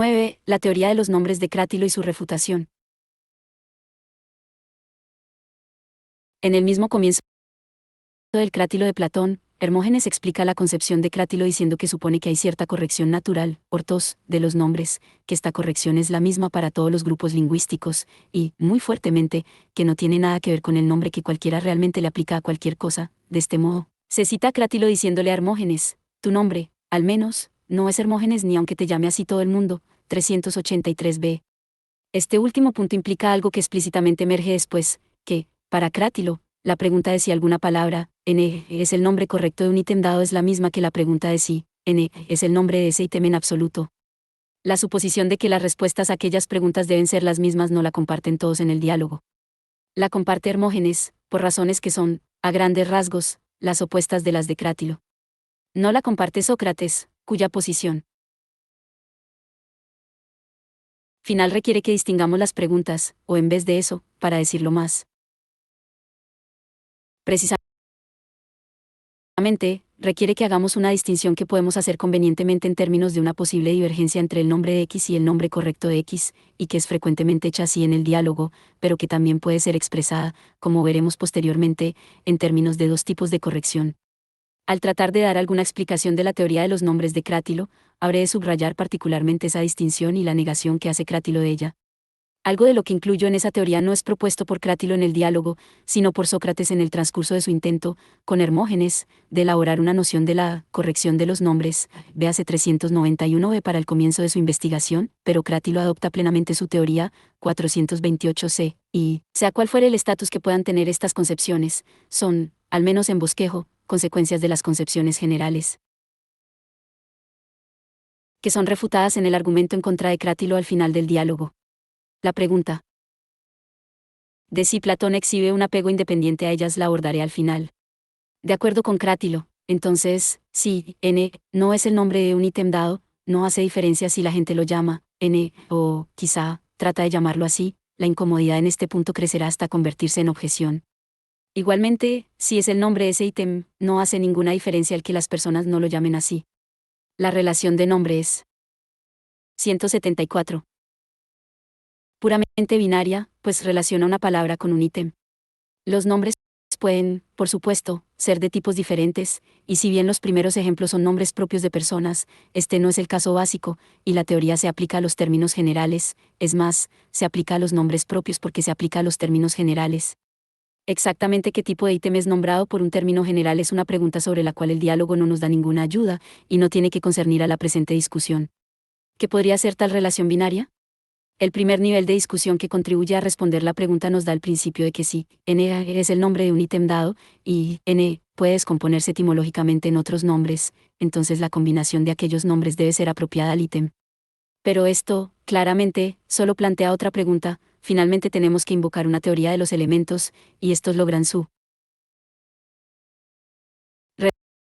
9. La teoría de los nombres de Crátilo y su refutación. En el mismo comienzo del Crátilo de Platón, Hermógenes explica la concepción de Crátilo diciendo que supone que hay cierta corrección natural, ortos, de los nombres, que esta corrección es la misma para todos los grupos lingüísticos, y, muy fuertemente, que no tiene nada que ver con el nombre que cualquiera realmente le aplica a cualquier cosa. De este modo, se cita a Crátilo diciéndole a Hermógenes: tu nombre, al menos, no es Hermógenes ni aunque te llame así todo el mundo. 383b. Este último punto implica algo que explícitamente emerge después, que, para Crátilo, la pregunta de si alguna palabra, n, es el nombre correcto de un ítem dado es la misma que la pregunta de si, n, es el nombre de ese ítem en absoluto. La suposición de que las respuestas a aquellas preguntas deben ser las mismas no la comparten todos en el diálogo. La comparte Hermógenes, por razones que son, a grandes rasgos, las opuestas de las de Crátilo. No la comparte Sócrates, cuya posición final requiere que distingamos las preguntas, o en vez de eso, para decirlo más precisamente, requiere que hagamos una distinción que podemos hacer convenientemente en términos de una posible divergencia entre el nombre de X y el nombre correcto de X, y que es frecuentemente hecha así en el diálogo, pero que también puede ser expresada, como veremos posteriormente, en términos de dos tipos de corrección. Al tratar de dar alguna explicación de la teoría de los nombres de Crátilo, habré de subrayar particularmente esa distinción y la negación que hace Crátilo de ella. Algo de lo que incluyo en esa teoría no es propuesto por Crátilo en el diálogo, sino por Sócrates en el transcurso de su intento, con Hermógenes, de elaborar una noción de la corrección de los nombres, véase 391b para el comienzo de su investigación, pero Crátilo adopta plenamente su teoría, 428c, y, sea cual fuere el estatus que puedan tener estas concepciones, son, al menos en bosquejo, consecuencias de las concepciones generales, que son refutadas en el argumento en contra de Crátilo al final del diálogo. La pregunta de si Platón exhibe un apego independiente a ellas la abordaré al final. De acuerdo con Crátilo, entonces, si n no es el nombre de un ítem dado, no hace diferencia si la gente lo llama n, o, quizá, trata de llamarlo así, la incomodidad en este punto crecerá hasta convertirse en objeción. Igualmente, si es el nombre de ese ítem, no hace ninguna diferencia el que las personas no lo llamen así. La relación de nombres. 174. Puramente binaria, pues relaciona una palabra con un ítem. Los nombres pueden, por supuesto, ser de tipos diferentes, y si bien los primeros ejemplos son nombres propios de personas, este no es el caso básico, y la teoría se aplica a los términos generales, es más, se aplica a los nombres propios porque se aplica a los términos generales. Exactamente qué tipo de ítem es nombrado por un término general es una pregunta sobre la cual el diálogo no nos da ninguna ayuda, y no tiene que concernir a la presente discusión. ¿Qué podría ser tal relación binaria? El primer nivel de discusión que contribuye a responder la pregunta nos da el principio de que si n es el nombre de un ítem dado, y n puede descomponerse etimológicamente en otros nombres, entonces la combinación de aquellos nombres debe ser apropiada al ítem. Pero esto, claramente, solo plantea otra pregunta. Finalmente tenemos que invocar una teoría de los elementos, y estos logran su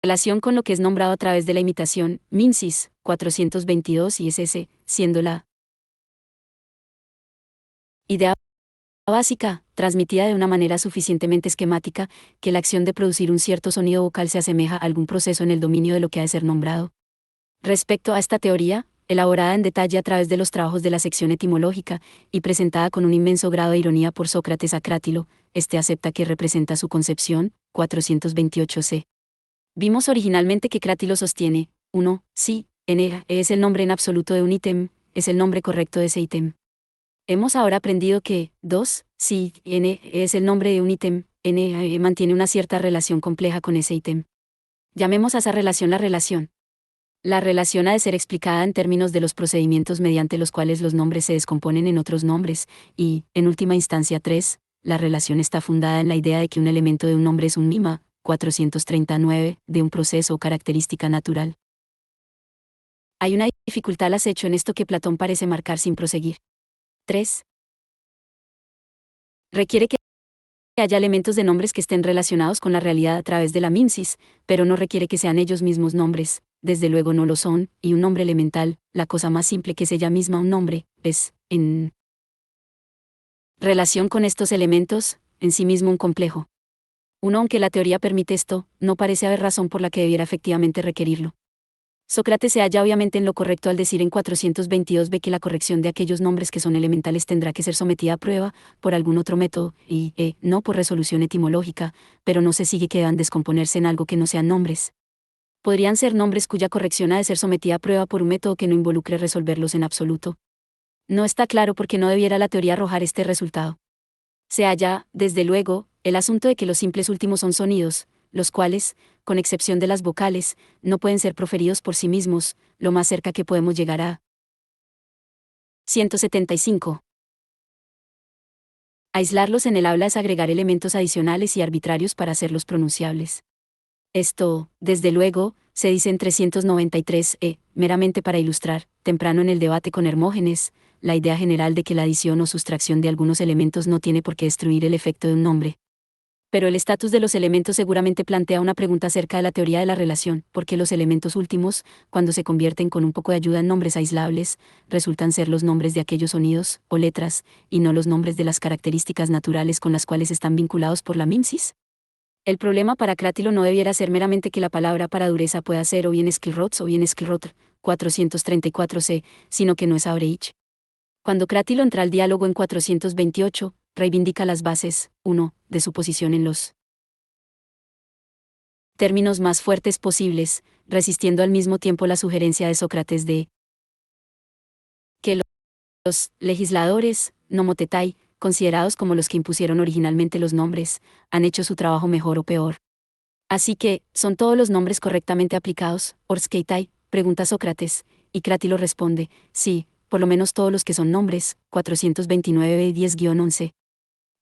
relación con lo que es nombrado a través de la imitación, Mimesis, 422 y SS, siendo la idea básica, transmitida de una manera suficientemente esquemática, que la acción de producir un cierto sonido vocal se asemeja a algún proceso en el dominio de lo que ha de ser nombrado. Respecto a esta teoría, elaborada en detalle a través de los trabajos de la sección etimológica, y presentada con un inmenso grado de ironía por Sócrates a Crátilo, este acepta que representa su concepción, 428c. Vimos originalmente que Crátilo sostiene, 1, sí, n es el nombre en absoluto de un ítem, es el nombre correcto de ese ítem. Hemos ahora aprendido que, 2, si n es el nombre de un ítem, n mantiene una cierta relación compleja con ese ítem. Llamemos a esa relación la relación. La relación ha de ser explicada en términos de los procedimientos mediante los cuales los nombres se descomponen en otros nombres, y, en última instancia 3, la relación está fundada en la idea de que un elemento de un nombre es un mima, 439, de un proceso o característica natural. Hay una dificultad al acecho en esto que Platón parece marcar sin proseguir. 3. Requiere que haya elementos de nombres que estén relacionados con la realidad a través de la mimesis, pero no requiere que sean ellos mismos nombres, desde luego no lo son, y un nombre elemental, la cosa más simple que es ella misma un nombre, es, en relación con estos elementos, en sí mismo un complejo. Aunque la teoría permite esto, no parece haber razón por la que debiera efectivamente requerirlo. Sócrates se halla obviamente en lo correcto al decir en 422b que la corrección de aquellos nombres que son elementales tendrá que ser sometida a prueba por algún otro método y, no por resolución etimológica, pero no se sigue que deban descomponerse en algo que no sean nombres. Podrían ser nombres cuya corrección ha de ser sometida a prueba por un método que no involucre resolverlos en absoluto. No está claro por qué no debiera la teoría arrojar este resultado. Se halla, desde luego, el asunto de que los simples últimos son sonidos, los cuales, con excepción de las vocales, no pueden ser proferidos por sí mismos, lo más cerca que podemos llegar a 175. Aislarlos en el habla es agregar elementos adicionales y arbitrarios para hacerlos pronunciables. Esto, desde luego, se dice en 393, meramente para ilustrar, temprano en el debate con Hermógenes, la idea general de que la adición o sustracción de algunos elementos no tiene por qué destruir el efecto de un nombre. Pero el estatus de los elementos seguramente plantea una pregunta acerca de la teoría de la relación, porque los elementos últimos, cuando se convierten con un poco de ayuda en nombres aislables, resultan ser los nombres de aquellos sonidos, o letras, y no los nombres de las características naturales con las cuales están vinculados por la mimsis. El problema para Crátilo no debiera ser meramente que la palabra para dureza pueda ser o bien Skilrots o bien Skilrotr, 434c, sino que no es Aurich. Cuando Crátilo entra al diálogo en 428, reivindica las bases, 1, de su posición en los términos más fuertes posibles, resistiendo al mismo tiempo la sugerencia de Sócrates de que los legisladores, nomotetai, considerados como los que impusieron originalmente los nombres, han hecho su trabajo mejor o peor. Así que, ¿son todos los nombres correctamente aplicados, orskeitai? Pregunta Sócrates, y Crátilo responde, sí, por lo menos todos los que son nombres, 429 10-11.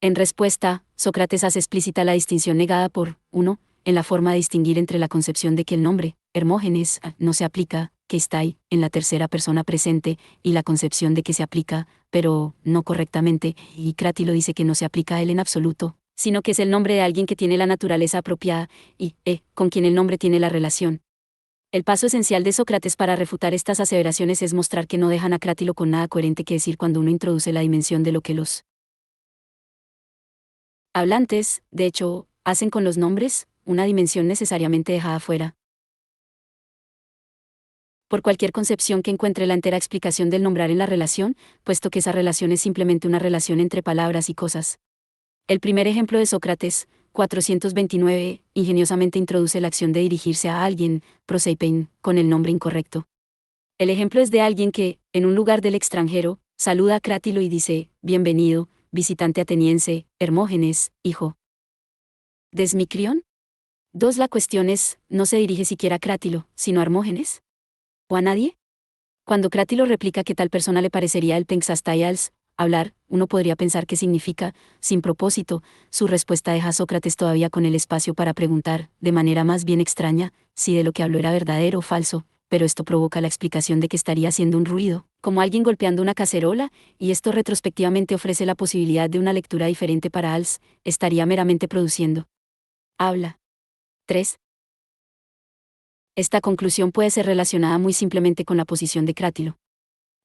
En respuesta, Sócrates hace explícita la distinción negada por 1, en la forma de distinguir entre la concepción de que el nombre, Hermógenes, no se aplica, que estai, en la tercera persona presente, y la concepción de que se aplica, pero no correctamente, y Crátilo dice que no se aplica a él en absoluto, sino que es el nombre de alguien que tiene la naturaleza apropiada, y, con quien el nombre tiene la relación. El paso esencial de Sócrates para refutar estas aseveraciones es mostrar que no dejan a Crátilo con nada coherente que decir cuando uno introduce la dimensión de lo que los hablantes, de hecho, hacen con los nombres, una dimensión necesariamente dejada fuera. Por cualquier concepción que encuentre la entera explicación del nombrar en la relación, puesto que esa relación es simplemente una relación entre palabras y cosas. El primer ejemplo de Sócrates, 429, ingeniosamente introduce la acción de dirigirse a alguien, proseipein, con el nombre incorrecto. El ejemplo es de alguien que, en un lugar del extranjero, saluda a Crátilo y dice, bienvenido, visitante ateniense, Hermógenes, hijo de Esmicrión. 2. La cuestión es, ¿no se dirige siquiera a Crátilo, sino a Hermógenes? ¿O a nadie? Cuando Crátilo replica que tal persona le parecería el pensastaials, hablar, uno podría pensar que significa, sin propósito, su respuesta deja a Sócrates todavía con el espacio para preguntar, de manera más bien extraña, si de lo que habló era verdadero o falso, pero esto provoca la explicación de que estaría haciendo un ruido, como alguien golpeando una cacerola, y esto retrospectivamente ofrece la posibilidad de una lectura diferente para Als, estaría meramente produciendo. Habla. 3. Esta conclusión puede ser relacionada muy simplemente con la posición de Crátilo.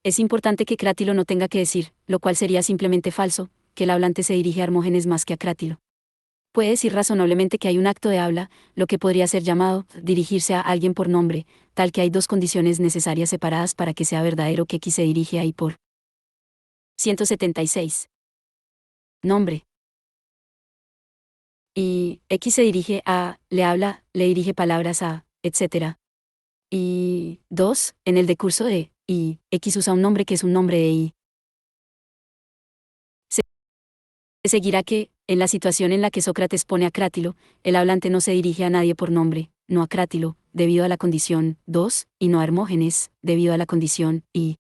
Es importante que Crátilo no tenga que decir, lo cual sería simplemente falso, que el hablante se dirige a Hermógenes más que a Crátilo. Puede decir razonablemente que hay un acto de habla, lo que podría ser llamado, dirigirse a alguien por nombre, tal que hay dos condiciones necesarias separadas para que sea verdadero que X se dirige a Y por 176. Nombre. Y X se dirige a, le habla, le dirige palabras a, etc. Y 2, en el decurso de, y, X usa un nombre que es un nombre de Y. Se seguirá que, en la situación en la que Sócrates pone a Crátilo, el hablante no se dirige a nadie por nombre, no a Crátilo, debido a la condición 2, y no a Hermógenes, debido a la condición y.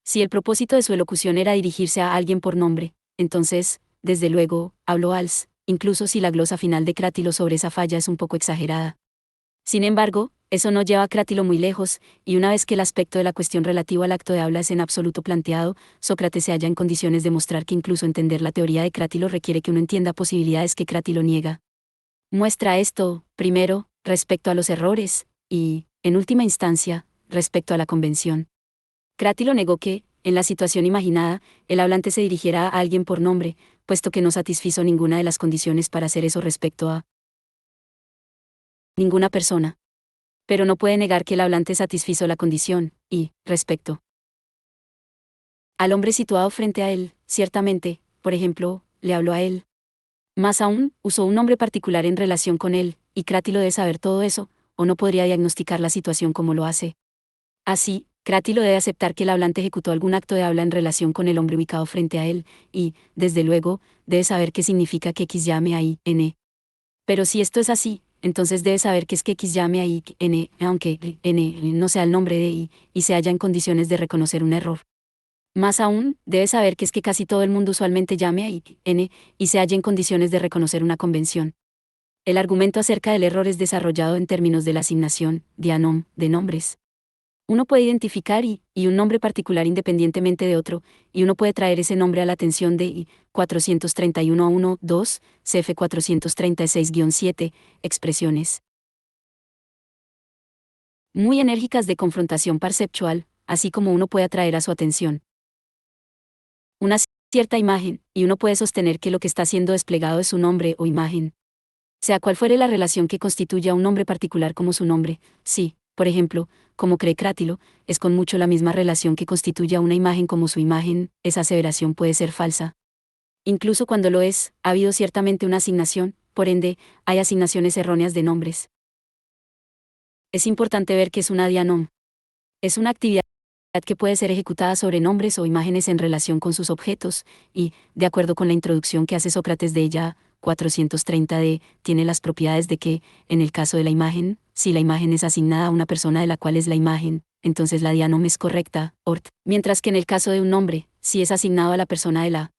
Si el propósito de su elocución era dirigirse a alguien por nombre, entonces, desde luego, habló als, incluso si la glosa final de Crátilo sobre esa falla es un poco exagerada. Sin embargo, eso no lleva a Crátilo muy lejos, y una vez que el aspecto de la cuestión relativo al acto de habla es en absoluto planteado, Sócrates se halla en condiciones de mostrar que incluso entender la teoría de Crátilo requiere que uno entienda posibilidades que Crátilo niega. Muestra esto, primero, respecto a los errores, y, en última instancia, respecto a la convención. Crátilo negó que, en la situación imaginada, el hablante se dirigiera a alguien por nombre, puesto que no satisfizo ninguna de las condiciones para hacer eso respecto a ninguna persona. Pero no puede negar que el hablante satisfizo la condición, y, respecto al hombre situado frente a él, ciertamente, por ejemplo, le habló a él. Más aún, usó un nombre particular en relación con él, y Crátilo debe saber todo eso, o no podría diagnosticar la situación como lo hace. Así, Crátilo debe aceptar que el hablante ejecutó algún acto de habla en relación con el hombre ubicado frente a él, y, desde luego, debe saber qué significa que X llame a I, N. Pero si esto es así, entonces debe saber que es que X llame a I, N, aunque N no sea el nombre de I, y se halla en condiciones de reconocer un error. Más aún, debe saber que es que casi todo el mundo usualmente llame a I, N, y se halla en condiciones de reconocer una convención. El argumento acerca del error es desarrollado en términos de la asignación, dianom, de nombres. Uno puede identificar y un nombre particular independientemente de otro, y uno puede traer ese nombre a la atención de I 431 a 1, 2, CF 436-7, expresiones muy enérgicas de confrontación perceptual, así como uno puede atraer a su atención una cierta imagen, y uno puede sostener que lo que está siendo desplegado es su nombre o imagen. Sea cual fuere la relación que constituya a un nombre particular como su nombre, sí, por ejemplo, como cree Crátilo, es con mucho la misma relación que constituye a una imagen como su imagen, esa aseveración puede ser falsa. Incluso cuando lo es, ha habido ciertamente una asignación, por ende, hay asignaciones erróneas de nombres. Es importante ver que es una dianom. Es una actividad que puede ser ejecutada sobre nombres o imágenes en relación con sus objetos, y, de acuerdo con la introducción que hace Sócrates de ella, 430d, tiene las propiedades de que, en el caso de la imagen, si la imagen es asignada a una persona de la cual es la imagen, entonces la dianom es correcta, ort, mientras que en el caso de un nombre, si es asignado a la persona de la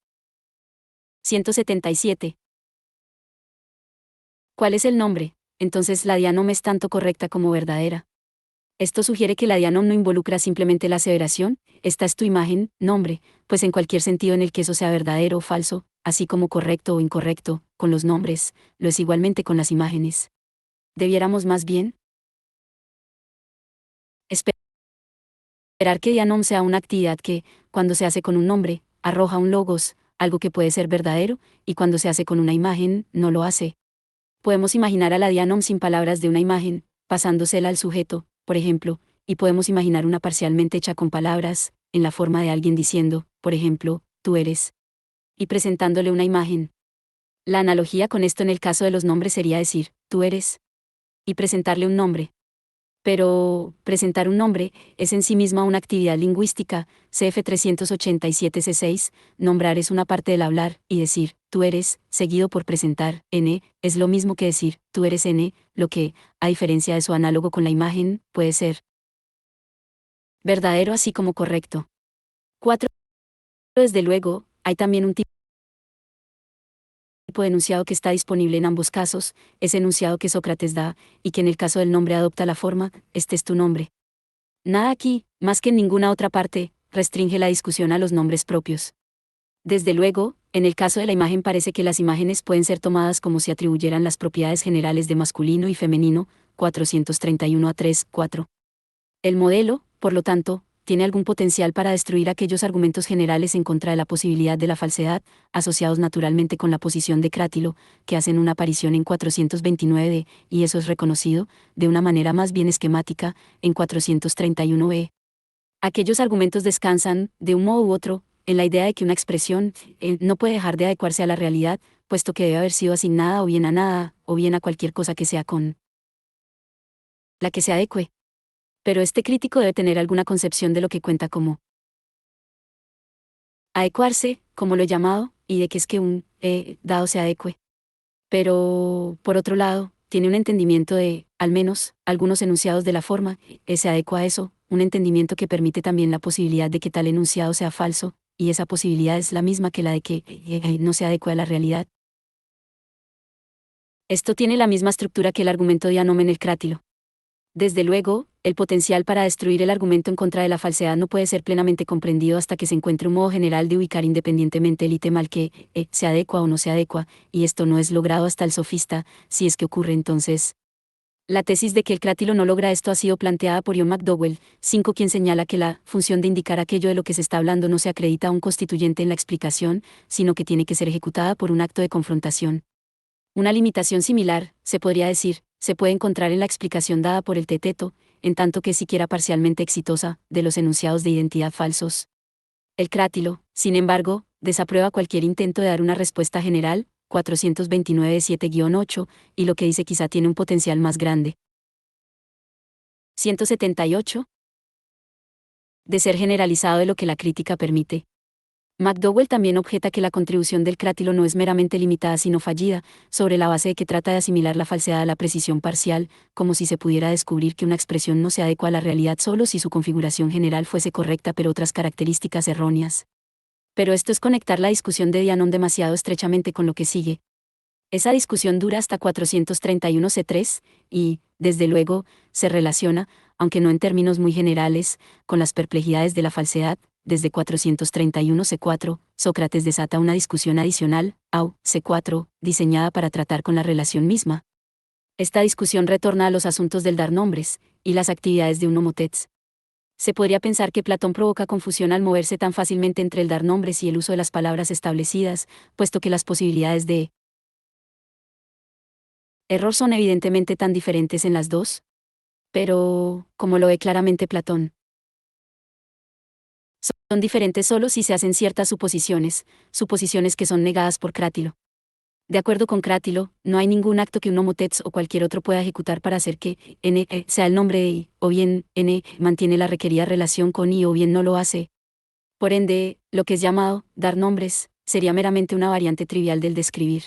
177. ¿Cuál es el nombre? Entonces la dianom es tanto correcta como verdadera. Esto sugiere que la dianom no involucra simplemente la aseveración, esta es tu imagen, nombre, pues en cualquier sentido en el que eso sea verdadero o falso, así como correcto o incorrecto, con los nombres, lo es igualmente con las imágenes. Debiéramos más bien esperar que dianom sea una actividad que, cuando se hace con un nombre, arroja un logos, algo que puede ser verdadero, y cuando se hace con una imagen, no lo hace. Podemos imaginar a la dianom sin palabras de una imagen, pasándosela al sujeto, por ejemplo, y podemos imaginar una parcialmente hecha con palabras, en la forma de alguien diciendo, por ejemplo, tú eres, y presentándole una imagen. La analogía con esto en el caso de los nombres sería decir, tú eres, y presentarle un nombre. Pero, presentar un nombre, es en sí misma una actividad lingüística, CF 387-C6, nombrar es una parte del hablar, y decir, tú eres, seguido por presentar, N, es lo mismo que decir, tú eres N, lo que, a diferencia de su análogo con la imagen, puede ser verdadero así como correcto. 4. Desde luego, hay también un tipo de enunciado que está disponible en ambos casos, ese enunciado que Sócrates da, y que en el caso del nombre adopta la forma, este es tu nombre. Nada aquí, más que en ninguna otra parte, restringe la discusión a los nombres propios. Desde luego, en el caso de la imagen parece que las imágenes pueden ser tomadas como si atribuyeran las propiedades generales de masculino y femenino, 431 a 3, 4. El modelo, por lo tanto, tiene algún potencial para destruir aquellos argumentos generales en contra de la posibilidad de la falsedad, asociados naturalmente con la posición de Crátilo, que hacen una aparición en 429d, y eso es reconocido, de una manera más bien esquemática, en 431b. Aquellos argumentos descansan, de un modo u otro, en la idea de que una expresión no puede dejar de adecuarse a la realidad, puesto que debe haber sido asignada o bien a nada, o bien a cualquier cosa que sea con la que se adecue. Pero este crítico debe tener alguna concepción de lo que cuenta como adecuarse, como lo he llamado, y de que es que un dado se adecue. Pero, por otro lado, tiene un entendimiento de, al menos, algunos enunciados de la forma, se adecua a eso, un entendimiento que permite también la posibilidad de que tal enunciado sea falso, y esa posibilidad es la misma que la de que no se adecue a la realidad. Esto tiene la misma estructura que el argumento de Anome en el Crátilo. Desde luego, el potencial para destruir el argumento en contra de la falsedad no puede ser plenamente comprendido hasta que se encuentre un modo general de ubicar independientemente el ítem al que se adecua o no se adecua, y esto no es logrado hasta el sofista, si es que ocurre entonces. La tesis de que el crátilo no logra esto ha sido planteada por John McDowell, 5, quien señala que la función de indicar aquello de lo que se está hablando no se acredita a un constituyente en la explicación, sino que tiene que ser ejecutada por un acto de confrontación. Una limitación similar, se podría decir, se puede encontrar en la explicación dada por el teteto, en tanto que es siquiera parcialmente exitosa, de los enunciados de identidad falsos. El crátilo, sin embargo, desaprueba cualquier intento de dar una respuesta general, 429-7-8, y lo que dice quizá tiene un potencial más grande. 178. De ser generalizado de lo que la crítica permite. McDowell también objeta que la contribución del crátilo no es meramente limitada sino fallida, sobre la base de que trata de asimilar la falsedad a la precisión parcial, como si se pudiera descubrir que una expresión no se adecua a la realidad solo si su configuración general fuese correcta pero otras características erróneas. Pero esto es conectar la discusión de Dianon demasiado estrechamente con lo que sigue. Esa discusión dura hasta 431c3, y, desde luego, se relaciona, aunque no en términos muy generales, con las perplejidades de la falsedad. Desde 431c4, Sócrates desata una discusión adicional, AU, C4, diseñada para tratar con la relación misma. Esta discusión retorna a los asuntos del dar nombres, y las actividades de un homotets. Se podría pensar que Platón provoca confusión al moverse tan fácilmente entre el dar nombres y el uso de las palabras establecidas, puesto que las posibilidades de error son evidentemente tan diferentes en las dos. Pero, como lo ve claramente Platón, son diferentes solo si se hacen ciertas suposiciones que son negadas por Crátilo. De acuerdo con Crátilo, no hay ningún acto que un homotets o cualquier otro pueda ejecutar para hacer que n sea el nombre de i, o bien n mantiene la requerida relación con i o bien no lo hace. Por ende, lo que es llamado dar nombres sería meramente una variante trivial del describir.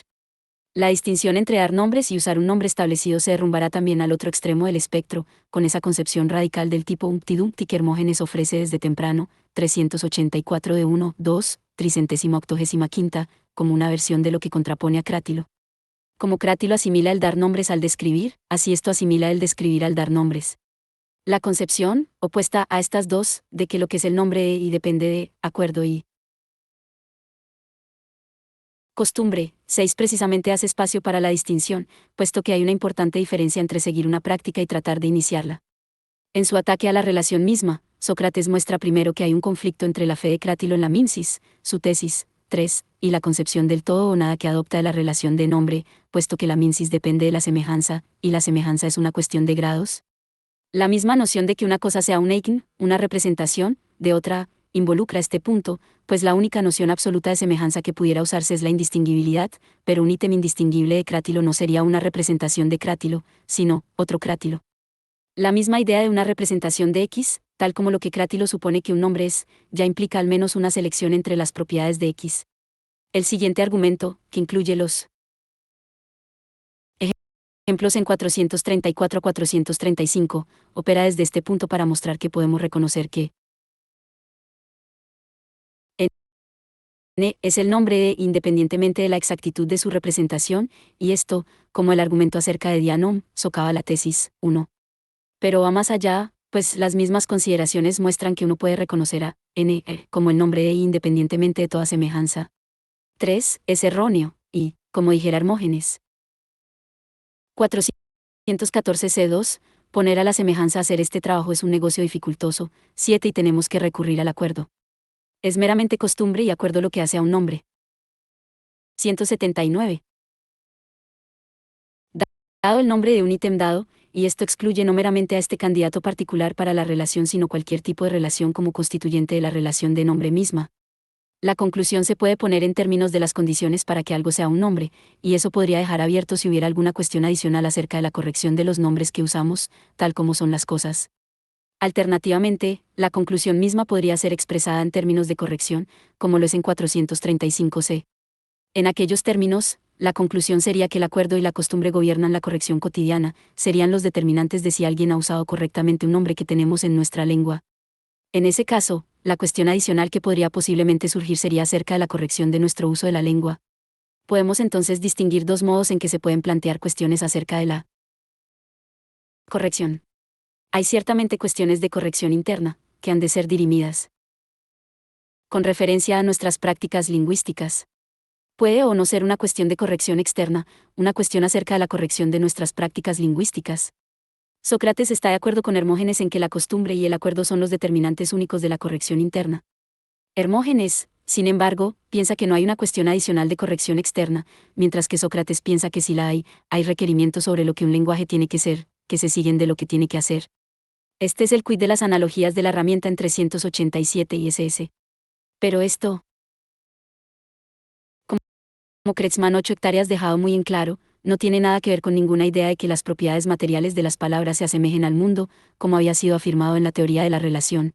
La distinción entre dar nombres y usar un nombre establecido se derrumbará también al otro extremo del espectro, con esa concepción radical del tipo Humpty Dumpty que Hermógenes ofrece desde temprano, 384 de 1, 2, 385, como una versión de lo que contrapone a Crátilo. Como Crátilo asimila el dar nombres al describir, así esto asimila el describir al dar nombres. La concepción, opuesta a estas dos, de que lo que es el nombre y depende de acuerdo y costumbre, 6 precisamente hace espacio para la distinción, puesto que hay una importante diferencia entre seguir una práctica y tratar de iniciarla. En su ataque a la relación misma, Sócrates muestra primero que hay un conflicto entre la fe de Crátilo en la mimesis, su tesis, 3, y la concepción del todo o nada que adopta de la relación de nombre, puesto que la mimesis depende de la semejanza, y la semejanza es una cuestión de grados. La misma noción de que una cosa sea un eigen, una representación, de otra, involucra este punto, pues la única noción absoluta de semejanza que pudiera usarse es la indistinguibilidad, pero un ítem indistinguible de Crátilo no sería una representación de Crátilo, sino otro Crátilo. La misma idea de una representación de X, tal como lo que Crátilo supone que un nombre es, ya implica al menos una selección entre las propiedades de X. El siguiente argumento, que incluye los ejemplos en 434-435, opera desde este punto para mostrar que podemos reconocer que N es el nombre de independientemente de la exactitud de su representación, y esto, como el argumento acerca de Dianom, socava la tesis 1. Pero va más allá, pues las mismas consideraciones muestran que uno puede reconocer a N como el nombre de I independientemente de toda semejanza. 3. Es erróneo, y, como dijera Hermógenes. 414c2, poner a la semejanza a hacer este trabajo es un negocio dificultoso. 7. Y tenemos que recurrir al acuerdo. Es meramente costumbre y acuerdo lo que hace a un nombre. 179. Dado el nombre de un ítem dado, y esto excluye no meramente a este candidato particular para la relación sino cualquier tipo de relación como constituyente de la relación de nombre misma. La conclusión se puede poner en términos de las condiciones para que algo sea un nombre, y eso podría dejar abierto si hubiera alguna cuestión adicional acerca de la corrección de los nombres que usamos, tal como son las cosas. Alternativamente, la conclusión misma podría ser expresada en términos de corrección, como lo es en 435c. En aquellos términos, la conclusión sería que el acuerdo y la costumbre gobiernan la corrección cotidiana, serían los determinantes de si alguien ha usado correctamente un nombre que tenemos en nuestra lengua. En ese caso, la cuestión adicional que podría posiblemente surgir sería acerca de la corrección de nuestro uso de la lengua. Podemos entonces distinguir dos modos en que se pueden plantear cuestiones acerca de la corrección. Hay ciertamente cuestiones de corrección interna, que han de ser dirimidas con referencia a nuestras prácticas lingüísticas. Puede o no ser una cuestión de corrección externa, una cuestión acerca de la corrección de nuestras prácticas lingüísticas. Sócrates está de acuerdo con Hermógenes en que la costumbre y el acuerdo son los determinantes únicos de la corrección interna. Hermógenes, Sin embargo, piensa que no hay una cuestión adicional de corrección externa, mientras que Sócrates piensa que sí la hay requerimientos sobre lo que un lenguaje tiene que ser, que se siguen de lo que tiene que hacer. Este es el quid de las analogías de la herramienta en 387 y SS. Pero esto, como Kreutzmann 8 hectáreas dejado muy en claro, no tiene nada que ver con ninguna idea de que las propiedades materiales de las palabras se asemejen al mundo, como había sido afirmado en la teoría de la relación.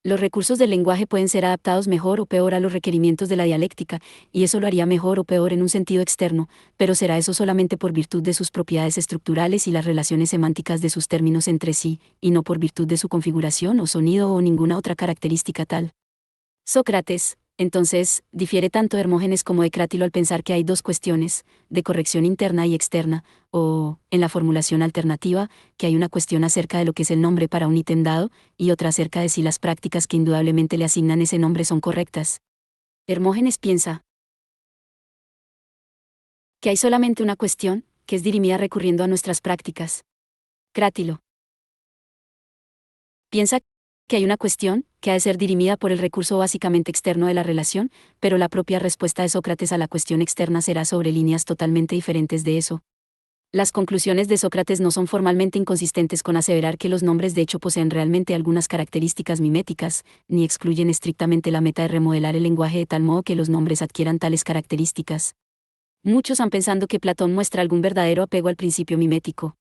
Los recursos del lenguaje pueden ser adaptados mejor o peor a los requerimientos de la dialéctica, y eso lo haría mejor o peor en un sentido externo, pero será eso solamente por virtud de sus propiedades estructurales y las relaciones semánticas de sus términos entre sí, y no por virtud de su configuración o sonido o ninguna otra característica tal. Sócrates, entonces, difiere tanto de Hermógenes como de Crátilo al pensar que hay dos cuestiones, de corrección interna y externa, o, en la formulación alternativa, que hay una cuestión acerca de lo que es el nombre para un ítem dado, y otra acerca de si las prácticas que indudablemente le asignan ese nombre son correctas. Hermógenes piensa que hay solamente una cuestión, que es dirimida recurriendo a nuestras prácticas. Crátilo piensa que hay una cuestión, que ha de ser dirimida por el recurso básicamente externo de la relación, pero la propia respuesta de Sócrates a la cuestión externa será sobre líneas totalmente diferentes de eso. Las conclusiones de Sócrates no son formalmente inconsistentes con aseverar que los nombres de hecho poseen realmente algunas características miméticas, ni excluyen estrictamente la meta de remodelar el lenguaje de tal modo que los nombres adquieran tales características. Muchos han pensado que Platón muestra algún verdadero apego al principio mimético.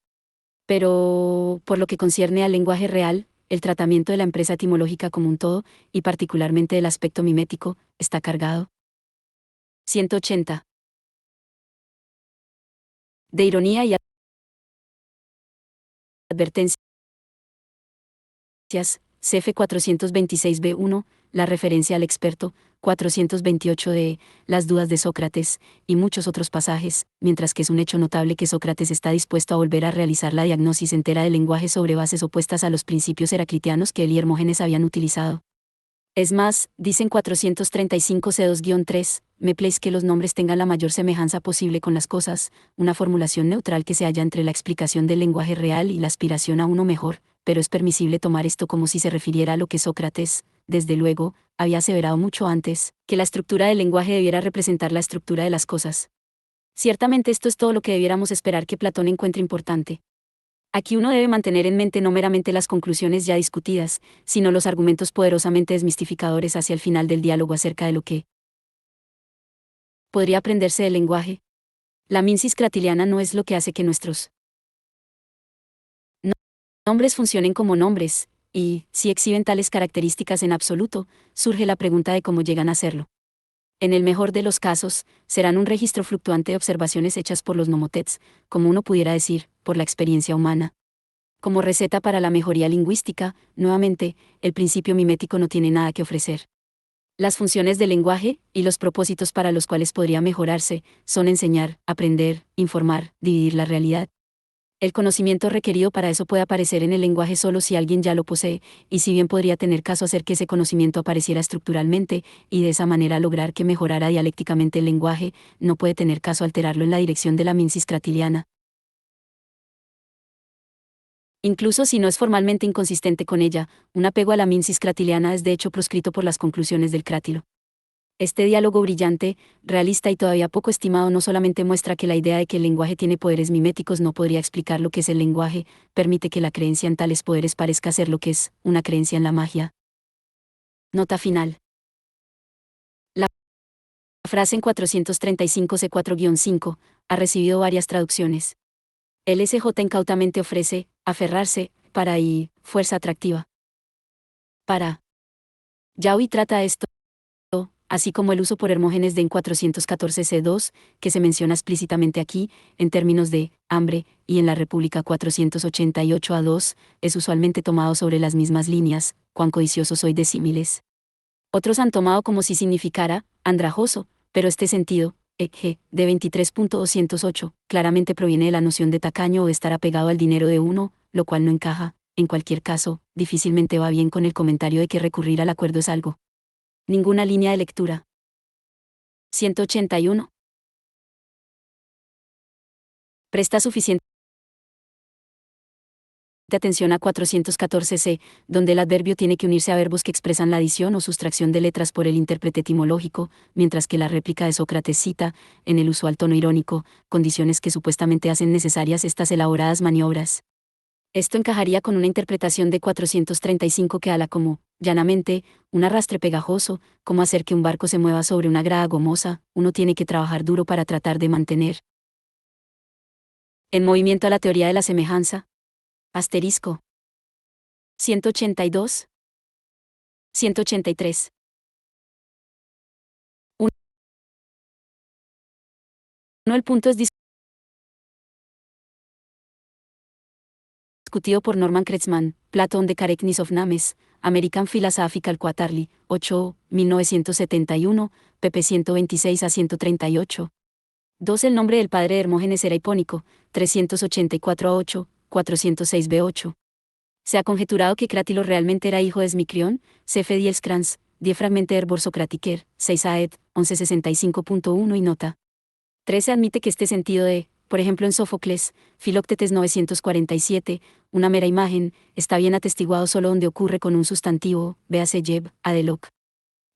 Pero, por lo que concierne al lenguaje real, el tratamiento de la empresa etimológica como un todo, y particularmente del aspecto mimético, está cargado. 180. De ironía y advertencias. CF 426b1, la referencia al experto, 428 de Las dudas de Sócrates, y muchos otros pasajes, mientras que es un hecho notable que Sócrates está dispuesto a volver a realizar la diagnosis entera del lenguaje sobre bases opuestas a los principios heraclitianos que él y Hermógenes habían utilizado. Es más, dicen 435 C2-3, me place que los nombres tengan la mayor semejanza posible con las cosas, una formulación neutral que se halla entre la explicación del lenguaje real y la aspiración a uno mejor, pero es permisible tomar esto como si se refiriera a lo que Sócrates, desde luego, había aseverado mucho antes, que la estructura del lenguaje debiera representar la estructura de las cosas. Ciertamente esto es todo lo que debiéramos esperar que Platón encuentre importante. Aquí uno debe mantener en mente no meramente las conclusiones ya discutidas, sino los argumentos poderosamente desmistificadores hacia el final del diálogo acerca de lo que podría aprenderse del lenguaje. La minsis cratiliana no es lo que hace que nuestros no- nombres funcionen como nombres, y, si exhiben tales características en absoluto, surge la pregunta de cómo llegan a serlo. En el mejor de los casos, serán un registro fluctuante de observaciones hechas por los nomotets, como uno pudiera decir, por la experiencia humana. Como receta para la mejoría lingüística, nuevamente, el principio mimético no tiene nada que ofrecer. Las funciones del lenguaje, y los propósitos para los cuales podría mejorarse, son enseñar, aprender, informar, dividir la realidad. El conocimiento requerido para eso puede aparecer en el lenguaje solo si alguien ya lo posee, y si bien podría tener caso hacer que ese conocimiento apareciera estructuralmente, y de esa manera lograr que mejorara dialécticamente el lenguaje, no puede tener caso alterarlo en la dirección de la minsis cratiliana. Incluso si no es formalmente inconsistente con ella, un apego a la minsis cratiliana es de hecho proscrito por las conclusiones del crátilo. Este diálogo brillante, realista y todavía poco estimado no solamente muestra que la idea de que el lenguaje tiene poderes miméticos no podría explicar lo que es el lenguaje, permite que la creencia en tales poderes parezca ser lo que es, una creencia en la magia. Nota final. La frase en 435 C4-5 ha recibido varias traducciones. El SJ incautamente ofrece, aferrarse, para y, fuerza atractiva. Para. Yaoi trata esto, así como el uso por Hermógenes de en 414 C2, que se menciona explícitamente aquí, en términos de hambre, y en la República 488 A2, es usualmente tomado sobre las mismas líneas, cuán codicioso soy de símiles. Otros han tomado como si significara andrajoso, pero este sentido, de 23.208, claramente proviene de la noción de tacaño o de estar apegado al dinero de uno, lo cual no encaja, en cualquier caso, difícilmente va bien con el comentario de que recurrir al acuerdo es algo. Ninguna línea de lectura. 181. Presta suficiente atención a 414c, donde el adverbio tiene que unirse a verbos que expresan la adición o sustracción de letras por el intérprete etimológico, mientras que la réplica de Sócrates cita, en el usual tono irónico, condiciones que supuestamente hacen necesarias estas elaboradas maniobras. Esto encajaría con una interpretación de 435 que habla como, llanamente, un arrastre pegajoso, como hacer que un barco se mueva sobre una grada gomosa, uno tiene que trabajar duro para tratar de mantener en movimiento a la teoría de la semejanza. Asterisco. 182. 183. 1. El punto es discutido por Norman Kretschmann, Platon de Kareknis of Names, American Philosophical Quarterly, 8, 1971, pp 126 a 138. 2. El nombre del padre de Hermógenes era hipónico, 384 a 8, 406 b 8. Se ha conjeturado que Crátilo realmente era hijo de Esmicrión, Cefe Dielskrantz, Diefragmente Herbor Socratiker, 6 aed, 1165.1 y nota. 3. Se admite que este sentido de, por ejemplo en Sófocles, Filoctetes 947, una mera imagen, está bien atestiguado solo donde ocurre con un sustantivo, véase Jeb, Adeloc.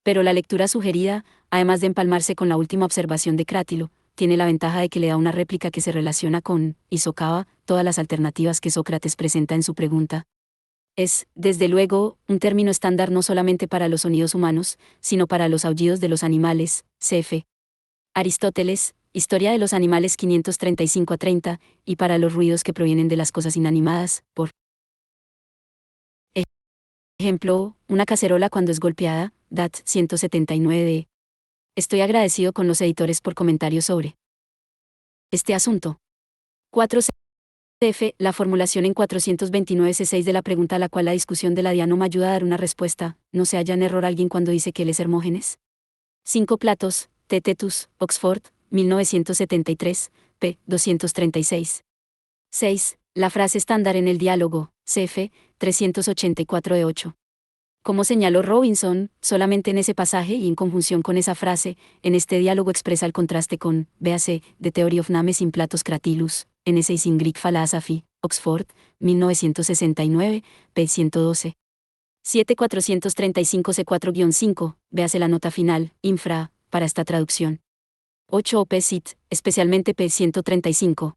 Pero la lectura sugerida, además de empalmarse con la última observación de Crátilo, tiene la ventaja de que le da una réplica que se relaciona con, y socava, todas las alternativas que Sócrates presenta en su pregunta. Es, desde luego, un término estándar no solamente para los sonidos humanos, sino para los aullidos de los animales, cf. Aristóteles, Historia de los animales 535 a 30, y para los ruidos que provienen de las cosas inanimadas, por ejemplo, una cacerola cuando es golpeada, DAT 179d. Estoy agradecido con los editores por comentarios sobre este asunto. 4. CF, la formulación en 429 C6 de la pregunta a la cual la discusión de la DIA no me ayuda a dar una respuesta, ¿no se halla en error alguien cuando dice que él es Hermógenes? 5. Platos, T. Tetus, Oxford, 1973, p. 236. 6. La frase estándar en el diálogo, cf. 384 de 8. Como señaló Robinson, solamente en ese pasaje y en conjunción con esa frase, en este diálogo expresa el contraste con, véase, The Theory of Names in Platos Cratylus, N6 in Greek Philosophy, Oxford, 1969, p. 112. 7435 C4-5, véase la nota final, infra, para esta traducción. 8 p. Sit, especialmente p. 135.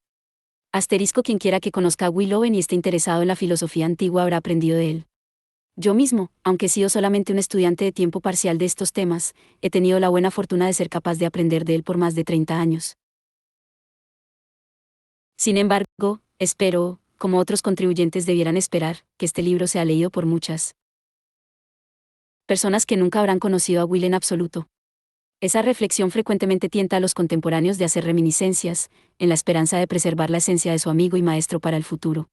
Asterisco quien quiera que conozca a Will Owen y esté interesado en la filosofía antigua habrá aprendido de él. Yo mismo, aunque he sido solamente un estudiante de tiempo parcial de estos temas, he tenido la buena fortuna de ser capaz de aprender de él por más de 30 años. Sin embargo, espero, como otros contribuyentes debieran esperar, que este libro sea leído por muchas personas que nunca habrán conocido a Will en absoluto. Esa reflexión frecuentemente tienta a los contemporáneos de hacer reminiscencias, en la esperanza de preservar la esencia de su amigo y maestro para el futuro.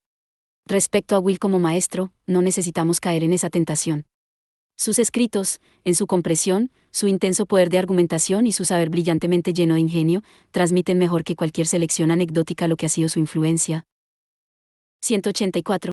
Respecto a Will como maestro, no necesitamos caer en esa tentación. Sus escritos, en su compresión, su intenso poder de argumentación y su saber brillantemente lleno de ingenio, transmiten mejor que cualquier selección anecdótica lo que ha sido su influencia. 184.